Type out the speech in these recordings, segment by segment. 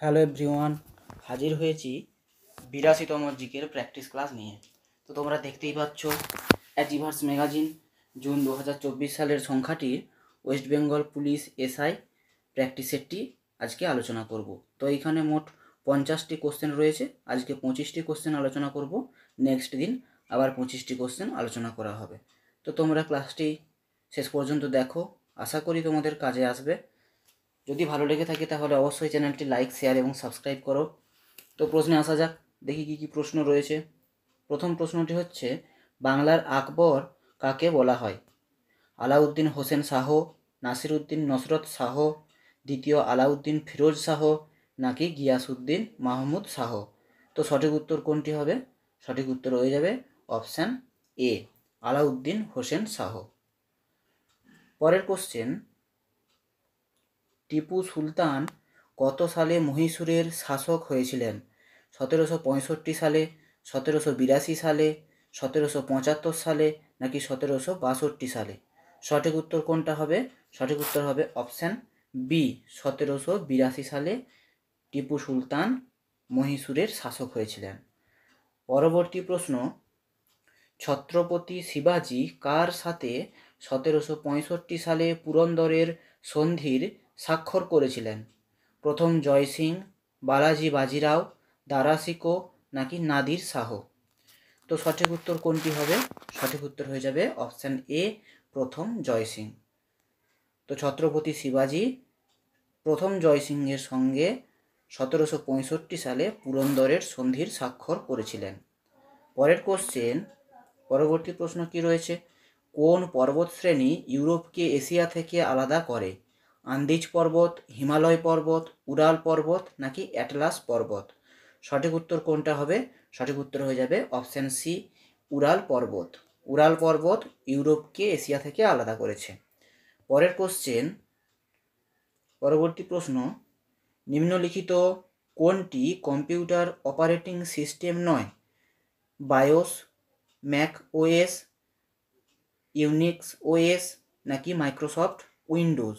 Hello everyone, হাজির হয়েছি 82তম জিকের প্র্যাকটিস ক্লাস নিয়ে। তো তোমরা দেখতেই পাচ্ছ অ্যাচিভার্স ম্যাগাজিন জুন 2024 সালের সংখ্যাটির West Bengal police SI practice সেটটি আজকে আলোচনা করব। তো এইখানে মোট 50টি কোশ্চেন রয়েছে। আজকে 25টি কোশ্চেন আলোচনা করব, নেক্সট দিন আবার 25টি কোশ্চেন আলোচনা করা হবে। তো তোমরা ক্লাসটি শেষ পর্যন্ত দেখো, আশা করি তোমাদের কাজে আসবে। যদি ভালো লেগে থাকে তাহলে অবশ্যই চ্যানেলটি লাইক, শেয়ার এবং সাবস্ক্রাইব করো। তো প্রশ্নে আসা যাক, দেখি কী কী প্রশ্ন রয়েছে। প্রথম প্রশ্নটি হচ্ছে, বাংলার আকবর কাকে বলা হয়? আলাউদ্দিন হোসেন শাহ, নাসিরউদ্দিন নসরত শাহ, দ্বিতীয় আলাউদ্দিন ফিরোজ শাহ, নাকি গিয়াসউদ্দিন মাহমুদ শাহ? তো সঠিক উত্তর কোনটি হবে? সঠিক উত্তর হয়ে যাবে অপশান এ, আলাউদ্দিন হোসেন শাহ। পরের কোশ্চেন, টিপু সুলতান কত সালে মহীশূরের শাসক হয়েছিলেন? 1765 সালে, 1782 সালে, 1775 সালে, নাকি 1762 সালে? সঠিক উত্তর কোনটা হবে? সঠিক উত্তর হবে অপশান বি, 1782 সালে টিপু সুলতান মহীশূরের শাসক হয়েছিলেন। পরবর্তী প্রশ্ন, ছত্রপতি শিবাজি কার সাথে 1765 সালে পুরন্দরের সন্ধির স্বাক্ষর করেছিলেন? প্রথম জয় সিং, বালাজি বাজিরাও, দারা শিকো, নাকি নাদির শাহ? তো সঠিক উত্তর কোনটি হবে? সঠিক উত্তর হয়ে যাবে অপশান এ, প্রথম জয় সিং। তো ছত্রপতি শিবাজি প্রথম জয় সিংয়ের সঙ্গে 1765 সালে পুরন্দরের সন্ধির স্বাক্ষর করেছিলেন। পরের কোশ্চেন, পরবর্তী প্রশ্ন কি রয়েছে, কোন পর্বতশ্রেণী ইউরোপকে এশিয়া থেকে আলাদা করে? আন্দিজ পর্বত, হিমালয় পর্বত, উরাল পর্বত, নাকি অ্যাটলাস পর্বত? সঠিক উত্তর কোনটা হবে? সঠিক উত্তর হয়ে যাবে অপশান সি, উরাল পর্বত। উরাল পর্বত ইউরোপকে এশিয়া থেকে আলাদা করেছে। পরের কোশ্চেন, পরবর্তী প্রশ্ন, নিম্নলিখিত কোনটি কম্পিউটার অপারেটিং সিস্টেম নয়? Bias, Mac OS, Unix OS, নাকি মাইক্রোসফট উইন্ডোজ?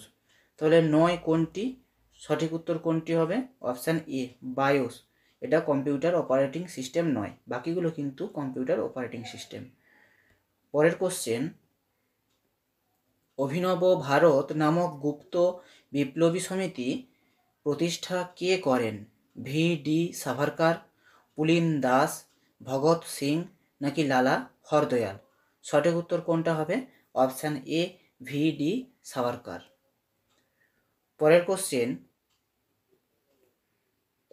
তাহলে নয় কোনটি? সঠিক উত্তর কোনটি হবে? Option A, bias. এটা কম্পিউটার অপারেটিং সিস্টেম নয়, বাকিগুলো কিন্তু কম্পিউটার অপারেটিং সিস্টেম। পরের কোশ্চেন, অভিনব ভারত নামক গুপ্ত বিপ্লবী সমিতি প্রতিষ্ঠা কে করেন? ভি ডি সাভারকার, পুলিন দাস, ভগৎ সিং, নাকি লালা হরদয়াল? সঠিক উত্তর কোনটা হবে? Option A, V D Savarkar. পরের কোশ্চেন,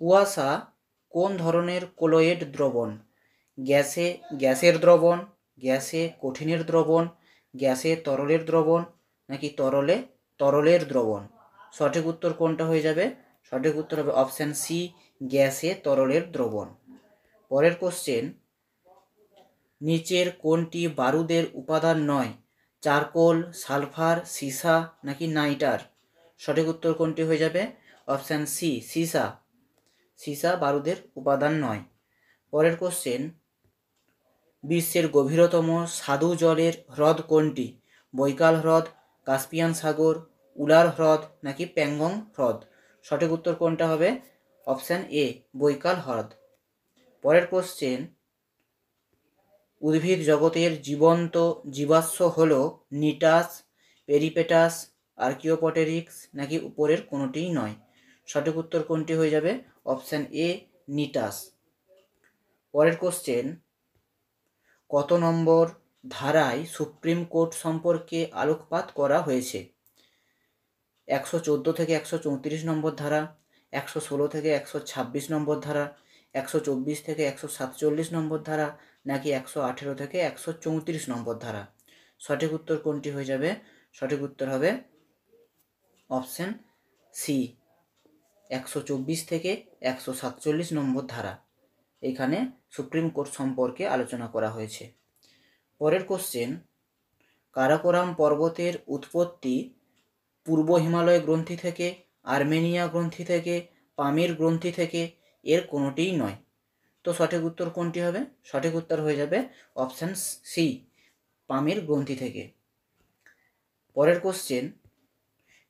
কুয়াশা কোন ধরনের কলোয়েড দ্রবণ? গ্যাসের দ্রবণ, গ্যাসে কঠিনের দ্রবণ, গ্যাসে তরলের দ্রবণ, নাকি তরলের দ্রবণ? সঠিক উত্তর কোনটা হয়ে যাবে? সঠিক উত্তর হবে অপশান সি, গ্যাসে তরলের দ্রবণ। পরের কোশ্চেন, নিচের কোনটি বারুদের উপাদান নয়? চারকোল, সালফার, সীসা, নাকি নাইটার? সঠিক উত্তর কোনটি হয়ে যাবে? অপশান সি, সীসা। সীসা বারুদের উপাদান নয়। পরের কোশ্চেন, বিশ্বের গভীরতম স্বাদু জলের হ্রদ কোনটি? বৈকাল হ্রদ, কাস্পিয়ান সাগর, উলার হ্রদ, নাকি প্যাংগং হ্রদ? সঠিক উত্তর কোনটা হবে? অপশান এ, বৈকাল হ্রদ। পরের কোশ্চেন, উদ্ভিদ জগতের জীবন্ত জীবাশ্ম হল নিটাস, পেরিপেটাস, আর্কিওপটেরিক্স, নাকি উপরের কোনোটিই নয়? সঠিক উত্তর কোনটি হয়ে যাবে? অপশান এ, নিটাস। পরের কোশ্চেন, কত নম্বর ধারায় সুপ্রিম কোর্ট সম্পর্কে আলোকপাত করা হয়েছে? 114 থেকে 134 নম্বর ধারা, 116 থেকে 126 নম্বর ধারা, 124 থেকে 147 নম্বর ধারা, নাকি 118 থেকে 134 নম্বর ধারা? সঠিক উত্তর কোনটি হয়ে যাবে? সঠিক উত্তর হবে অপশান সি, 124 থেকে 147 নম্বর ধারা। এখানে সুপ্রিম কোর্ট সম্পর্কে আলোচনা করা হয়েছে। পরের কোশ্চেন, কারাকোরাম পর্বতের উৎপত্তি পূর্ব হিমালয় গ্রন্থি থেকে, আর্মেনিয়া গ্রন্থি থেকে, পামির গ্রন্থি থেকে, এর কোনোটিই নয়। তো সঠিক উত্তর কোনটি হবে? সঠিক উত্তর হয়ে যাবে অপশান সি, পামির গ্রন্থি থেকে। পরের কোশ্চেন,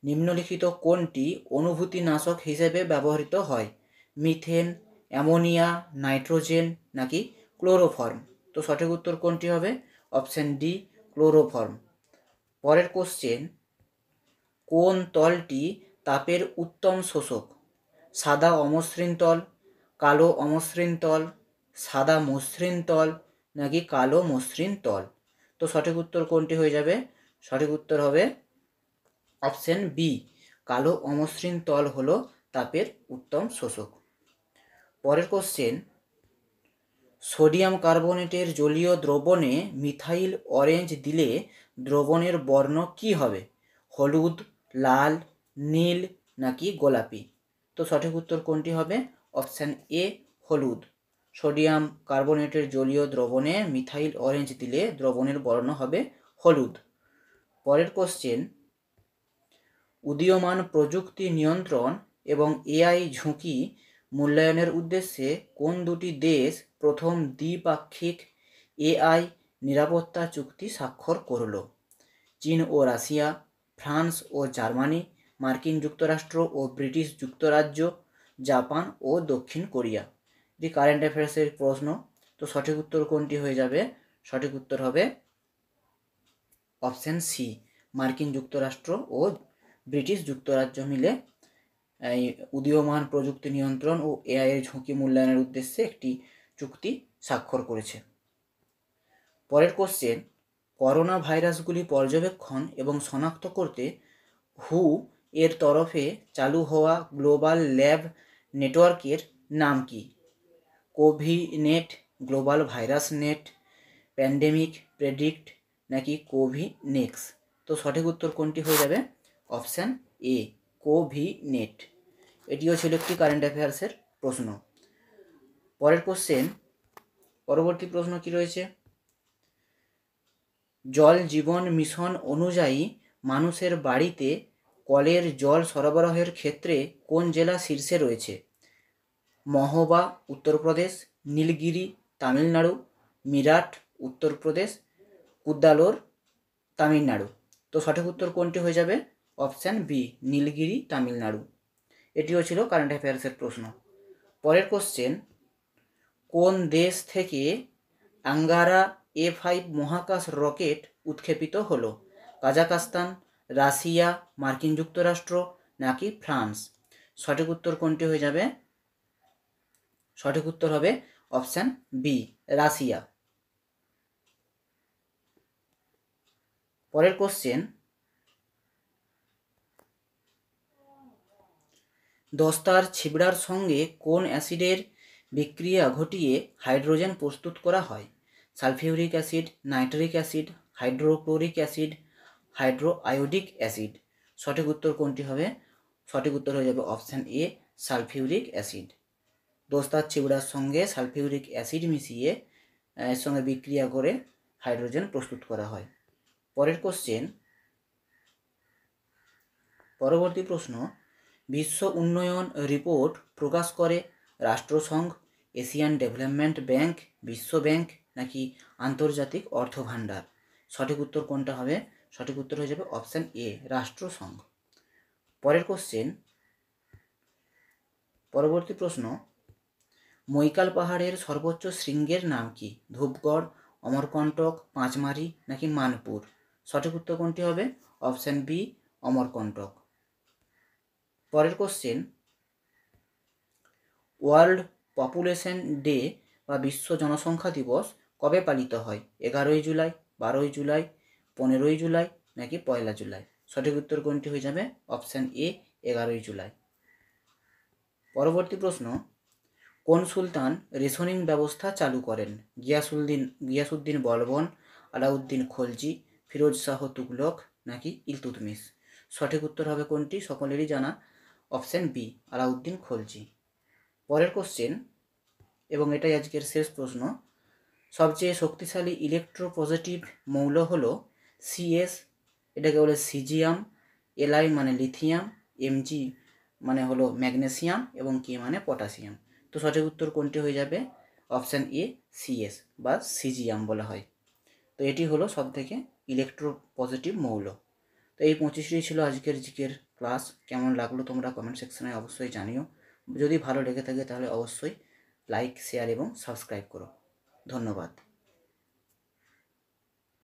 নিম্নলিখিত কোনটি অনুভূতিনাশক হিসেবে ব্যবহৃত হয়? মিথেন, অ্যামোনিয়া, নাইট্রোজেন নাকি ক্লোরোফর্ম? তো সঠিক উত্তর কোনটি হবে? Option D, chloroform. পরের কোশ্চেন, কোন তলটি তাপের উত্তম শোষক? সাদা অমসৃণ তল, কালো অমসৃণ তল, সাদা মসৃণ তল নাকি কালো মসৃণ তল? তো সঠিক উত্তর কোনটি হয়ে যাবে? সঠিক উত্তর হবে অপশান বি, কালো অমসৃণ তল হলো তাপের উত্তম শোষক। পরের কোশ্চেন, সোডিয়াম কার্বনেটের জলীয় দ্রবণে মিথাইল অরেঞ্জ দিলে দ্রবণের বর্ণ কি হবে? হলুদ, লাল, নীল নাকি গোলাপি? তো সঠিক উত্তর কোনটি হবে? অপশান এ, হলুদ। সোডিয়াম কার্বনেটের জলীয় দ্রবণে মিথাইল অরেঞ্জ দিলে দ্রবণের বর্ণ হবে হলুদ। পরের কোশ্চেন, উদীয়মান প্রযুক্তি নিয়ন্ত্রণ এবং এআই ঝুঁকি মূল্যায়নের উদ্দেশ্যে কোন দুটি দেশ প্রথম দ্বিপাক্ষিক এআই নিরাপত্তা চুক্তি স্বাক্ষর করল? চীন ও রাশিয়া, ফ্রান্স ও জার্মানি, মার্কিন যুক্তরাষ্ট্র ও ব্রিটিশ যুক্তরাজ্য, জাপান ও দক্ষিণ কোরিয়া? এটি কারেন্ট অ্যাফেয়ার্সের প্রশ্ন। তো সঠিক উত্তর কোনটি হয়ে যাবে? সঠিক উত্তর হবে অপশান সি, মার্কিন যুক্তরাষ্ট্র ও ব্রিটিশ যুক্তরাজ্য মিলে এই উদীয়মান প্রযুক্তি নিয়ন্ত্রণ ও এআই এর ঝুঁকি মূল্যায়নের উদ্দেশ্যে একটি চুক্তি স্বাক্ষর করেছে। পরের কোশ্চেন, করোনা ভাইরাসগুলি পর্যবেক্ষণ এবং শনাক্ত করতে হু এর তরফে চালু হওয়া গ্লোবাল ল্যাব নেটওয়ার্কের নাম কি? CoviNet, global virus net, pandemic predict নাকি কোভিনেক্স? তো সঠিক উত্তর কোনটি হয়ে যাবে? Option A, CoviNet. এটিও ছিল একটি কারেন্ট অ্যাফেয়ার্সের প্রশ্ন। পরের কোশ্চেন, পরবর্তী প্রশ্ন কি রয়েছে? জল জীবন মিশন অনুযায়ী মানুষের বাড়িতে কলের জল সরবরাহের ক্ষেত্রে কোন জেলা শীর্ষে রয়েছে? মহোবা, উত্তরপ্রদেশ, নীলগিরি, তামিলনাড়ু, মিরাট, উত্তরপ্রদেশ, কুদ্দালোর, তামিলনাড়ু? তো সঠিক উত্তর কোনটি হয়ে যাবে? Option B, Nilgiri, Tamil Nadu. এটিও ছিল কারেন্ট অ্যাফেয়ার্সের প্রশ্ন। পরের কোশ্চেন, কোন দেশ থেকে আঙ্গারা A5 মহাকাশ রকেট উৎক্ষেপিত হলো? কাজাখস্তান, রাশিয়া, মার্কিন যুক্তরাষ্ট্র নাকি ফ্রান্স? সঠিক উত্তর কোনটি হয়ে যাবে? সঠিক উত্তর হবে অপশান বি, রাশিয়া। পরের কোশ্চেন, দস্তার ছিবড়ার সঙ্গে কোন অ্যাসিডের বিক্রিয়া ঘটিয়ে হাইড্রোজেন প্রস্তুত করা হয়? Sulphuric acid, nitric acid, hydrochloric acid, hydroiodic acid? সঠিক উত্তর কোনটি হবে? সঠিক উত্তর হয়ে যাবে অপশান এ, সালফিউরিক অ্যাসিড। দস্তার ছিবড়ার সঙ্গে সালফিউরিক অ্যাসিড মিশিয়ে এর সঙ্গে বিক্রিয়া করে হাইড্রোজেন প্রস্তুত করা হয়। পরের কোশ্চেন, পরবর্তী প্রশ্ন, বিশ্ব উন্নয়ন রিপোর্ট প্রকাশ করে রাষ্ট্রসংঘ, এশিয়ান ডেভেলপমেন্ট ব্যাংক, বিশ্ব ব্যাংক নাকি আন্তর্জাতিক অর্থ ভাণ্ডার? সঠিক উত্তর কোনটা হবে? সঠিক উত্তর হয়ে যাবে অপশান এ, রাষ্ট্রসংঘ। পরের কোশ্চেন, পরবর্তী প্রশ্ন, মৈকাল পাহাড়ের সর্বোচ্চ শৃঙ্গের নাম কি? ধূপগড়, অমরকণ্টক, পাঁচমারি নাকি মানপুর? সঠিক উত্তর কোনটি হবে? Option B, Amarkantak. পরের কোশ্চেন, ওয়ার্ল্ড পপুলেশন ডে বা বিশ্ব জনসংখ্যা দিবস কবে পালিত হয়? 11ই জুলাই, 12ই জুলাই, 15ই জুলাই নাকি 1 জুলাই? সঠিক উত্তর কোনটি হয়ে যাবে? অপশান এ, 11ই জুলাই। পরবর্তী প্রশ্ন, কোন সুলতান রেশনিং ব্যবস্থা চালু করেন? গিয়াসুদ্দিন বলবন, আলাউদ্দিন খলজি, ফিরোজ শাহ তুগলক নাকি ইলতুৎমিশ? সঠিক উত্তর হবে কোনটি? সকলেরই জানা, অপশান বি, আলাউদ্দিন খলজি। পরের কোশ্চেন, এবং এটাই আজকের শেষ প্রশ্ন, সবচেয়ে শক্তিশালী ইলেকট্রোপজিটিভ মৌল হলো সিএস, এটাকে বলে সিজিয়াম, এলআই মানে লিথিয়াম, এমজি মানে হলো ম্যাগনেসিয়াম এবং কে মানে পটাশিয়াম? তো সঠিক উত্তর কোনটি হয়ে যাবে? অপশান এ, সিএস বা সিজিয়াম বলা হয়। তো এটি হলো সব থেকে ইলেকট্রোপজিটিভ মৌল। তো এই 25টি ছিল আজকের জিকের ক্লাস। কেমন লাগলো তোমরা কমেন্ট সেকশনে অবশ্যই জানিও। যদি ভালো লেগে থাকে তাহলে অবশ্যই লাইক, শেয়ার এবং সাবস্ক্রাইব করো। ধন্যবাদ।